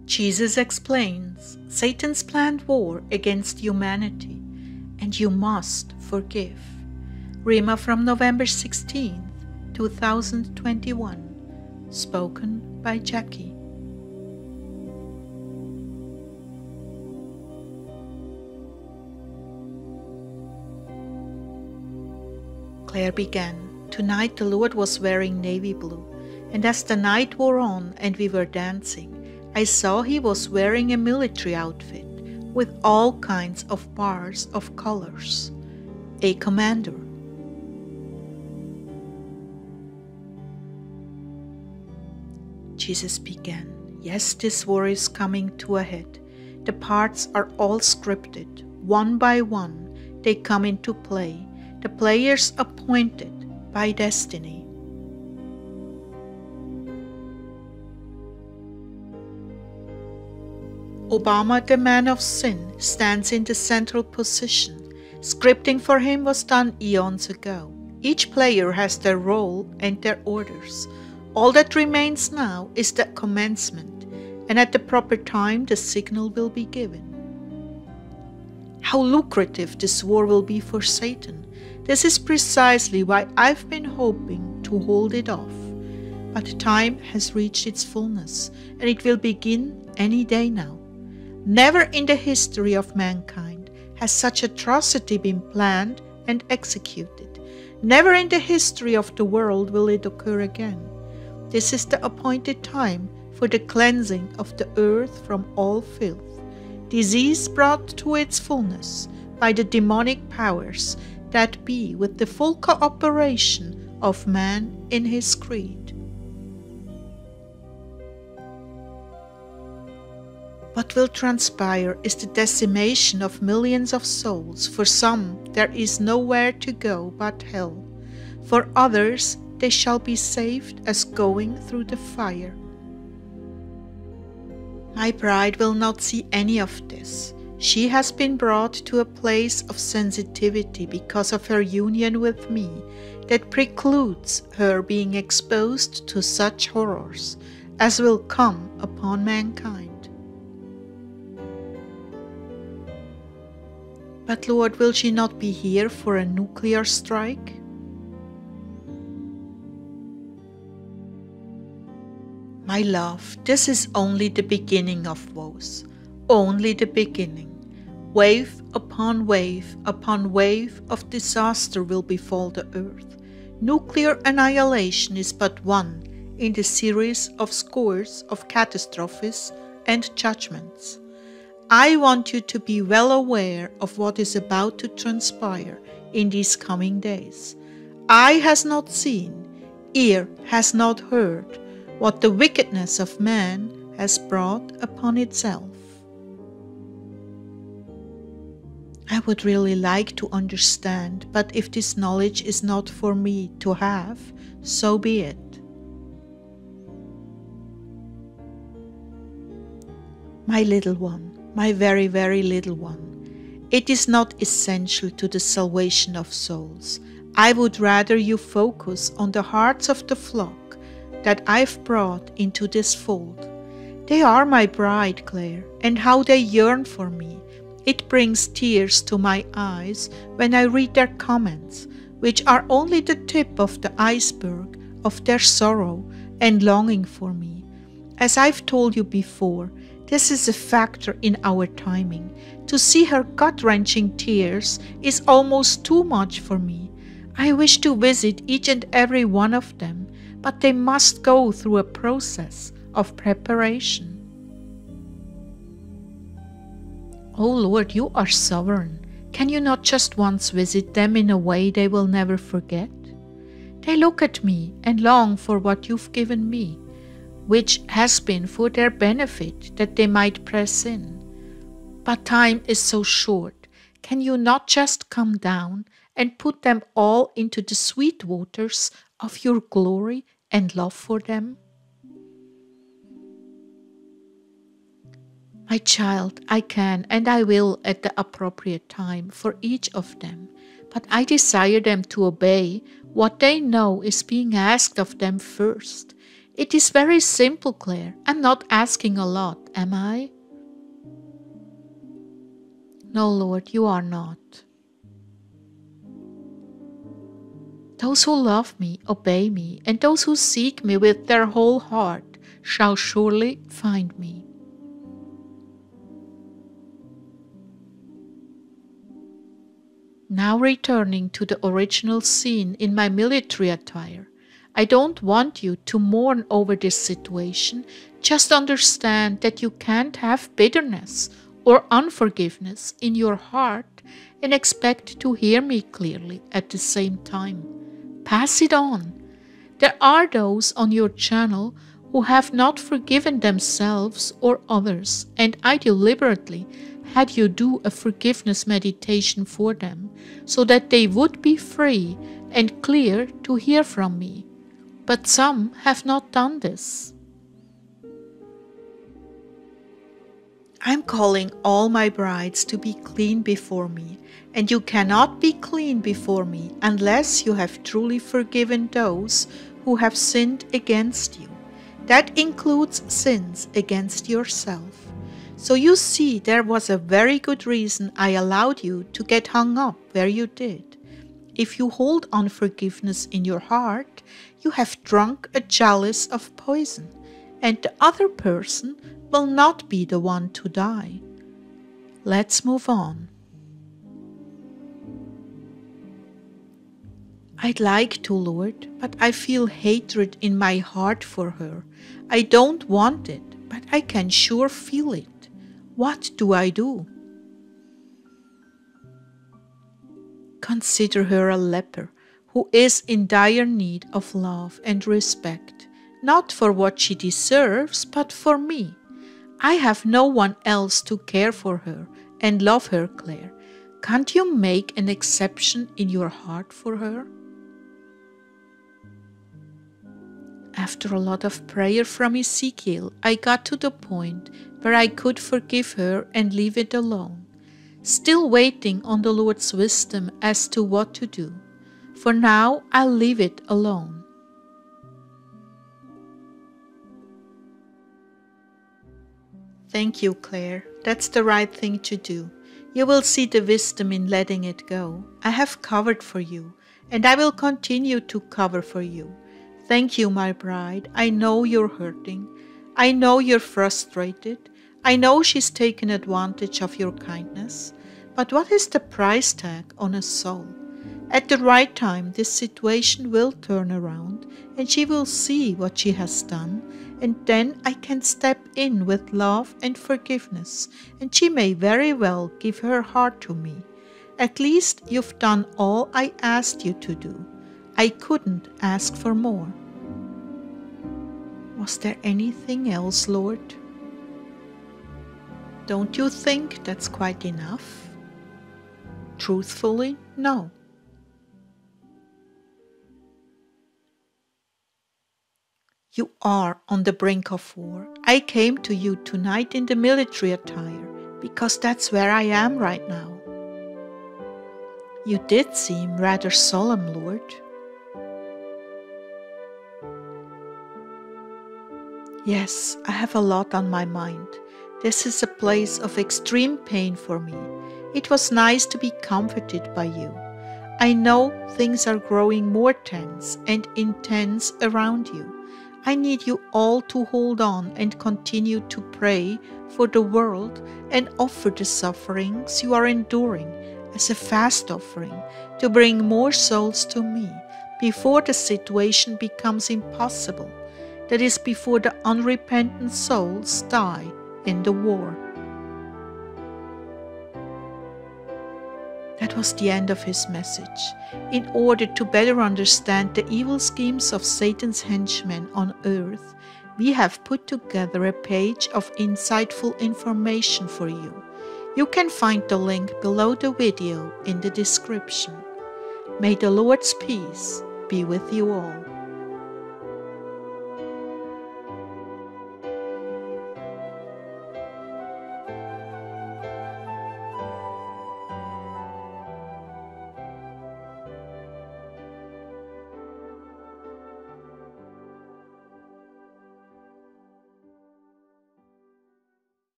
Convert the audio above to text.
Jesus explains Satan's planned war against humanity, and you must forgive. Rhema from November 16th, 2021, spoken by Jackie. Clare began. Tonight the Lord was wearing navy blue, and as the night wore on and we were dancing, I saw he was wearing a military outfit with all kinds of bars of colors. A commander. Jesus began. Yes, this war is coming to a head. The parts are all scripted. One by one, they come into play. The players appointed by destiny. Obama, the man of sin, stands in the central position. Scripting for him was done eons ago. Each player has their role and their orders. All that remains now is the commencement, and at the proper time the signal will be given. How lucrative this war will be for Satan. This is precisely why I've been hoping to hold it off. But time has reached its fullness, and it will begin any day now. Never in the history of mankind has such atrocity been planned and executed. Never in the history of the world will it occur again. This is the appointed time for the cleansing of the earth from all filth, disease brought to its fullness by the demonic powers that be, with the full cooperation of man in his creed. What will transpire is the decimation of millions of souls. For some, there is nowhere to go but hell. For others, they shall be saved as going through the fire. My bride will not see any of this. She has been brought to a place of sensitivity because of her union with me that precludes her being exposed to such horrors as will come upon mankind. But Lord, will she not be here for a nuclear strike? My love, this is only the beginning of woes, only the beginning. Wave upon wave of disaster will befall the earth. Nuclear annihilation is but one in the series of scores of catastrophes and judgments. I want you to be well aware of what is about to transpire in these coming days. Eye has not seen, ear has not heard, what the wickedness of man has brought upon itself. I would really like to understand, but if this knowledge is not for me to have, so be it. My little one, my very, very little one, it is not essential to the salvation of souls. I would rather you focus on the hearts of the flock that I've brought into this fold. They are my bride, Clare, and how they yearn for me. It brings tears to my eyes when I read their comments, which are only the tip of the iceberg of their sorrow and longing for me. As I've told you before, this is a factor in our timing. To see her gut-wrenching tears is almost too much for me. I wish to visit each and every one of them, but they must go through a process of preparation. Oh Lord, you are sovereign. Can you not just once visit them in a way they will never forget? They look at me and long for what you've given me, which has been for their benefit that they might press in. But time is so short. Can you not just come down and put them all into the sweet waters of your glory and love for them? My child, I can and I will at the appropriate time for each of them, but I desire them to obey what they know is being asked of them first. It is very simple, Clare. I'm not asking a lot, am I? No, Lord, you are not. Those who love me obey me, and those who seek me with their whole heart shall surely find me. Now returning to the original scene in my military attire, I don't want you to mourn over this situation. Just understand that you can't have bitterness or unforgiveness in your heart and expect to hear me clearly at the same time. Pass it on. There are those on your channel who have not forgiven themselves or others, and I deliberately had you do a forgiveness meditation for them so that they would be free and clear to hear from me. But some have not done this. I'm calling all my brides to be clean before me, and you cannot be clean before me unless you have truly forgiven those who have sinned against you. That includes sins against yourself. So you see, there was a very good reason I allowed you to get hung up where you did. If you hold unforgiveness in your heart, you have drunk a chalice of poison, and the other person will not be the one to die. Let's move on. I'd like to, Lord, but I feel hatred in my heart for her. I don't want it, but I can sure feel it. What do I do? Consider her a leper who is in dire need of love and respect, not for what she deserves, but for me. I have no one else to care for her and love her, Clare. Can't you make an exception in your heart for her? After a lot of prayer from Ezekiel, I got to the point where I could forgive her and leave it alone, still waiting on the Lord's wisdom as to what to do. For now, I'll leave it alone. Thank you, Clare. That's the right thing to do. You will see the wisdom in letting it go. I have covered for you, and I will continue to cover for you. Thank you, my bride. I know you're hurting. I know you're frustrated. I know she's taken advantage of your kindness. But what is the price tag on a soul? At the right time, this situation will turn around and she will see what she has done, and then I can step in with love and forgiveness, and she may very well give her heart to me. At least you've done all I asked you to do. I couldn't ask for more. Was there anything else, Lord? Don't you think that's quite enough? Truthfully, no. You are on the brink of war. I came to you tonight in the military attire because that's where I am right now. You did seem rather solemn, Lord. Yes, I have a lot on my mind. This is a place of extreme pain for me. It was nice to be comforted by you. I know things are growing more tense and intense around you. I need you all to hold on and continue to pray for the world and offer the sufferings you are enduring as a fast offering to bring more souls to me before the situation becomes impossible. That is, before the unrepentant souls die in the war. That was the end of his message. In order to better understand the evil schemes of Satan's henchmen on earth, we have put together a page of insightful information for you. You can find the link below the video in the description. May the Lord's peace be with you all.